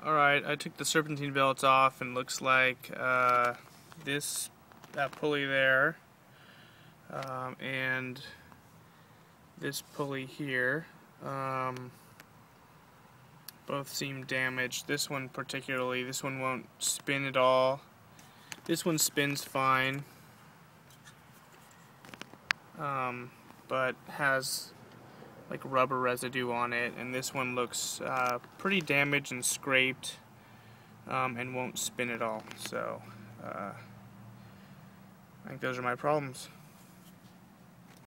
Alright, I took the serpentine belts off and looks like that pulley there and this pulley here both seem damaged. This one particularly, this one won't spin at all. This one spins fine, but has like rubber residue on it, and this one looks pretty damaged and scraped and won't spin at all. So I think those are my problems.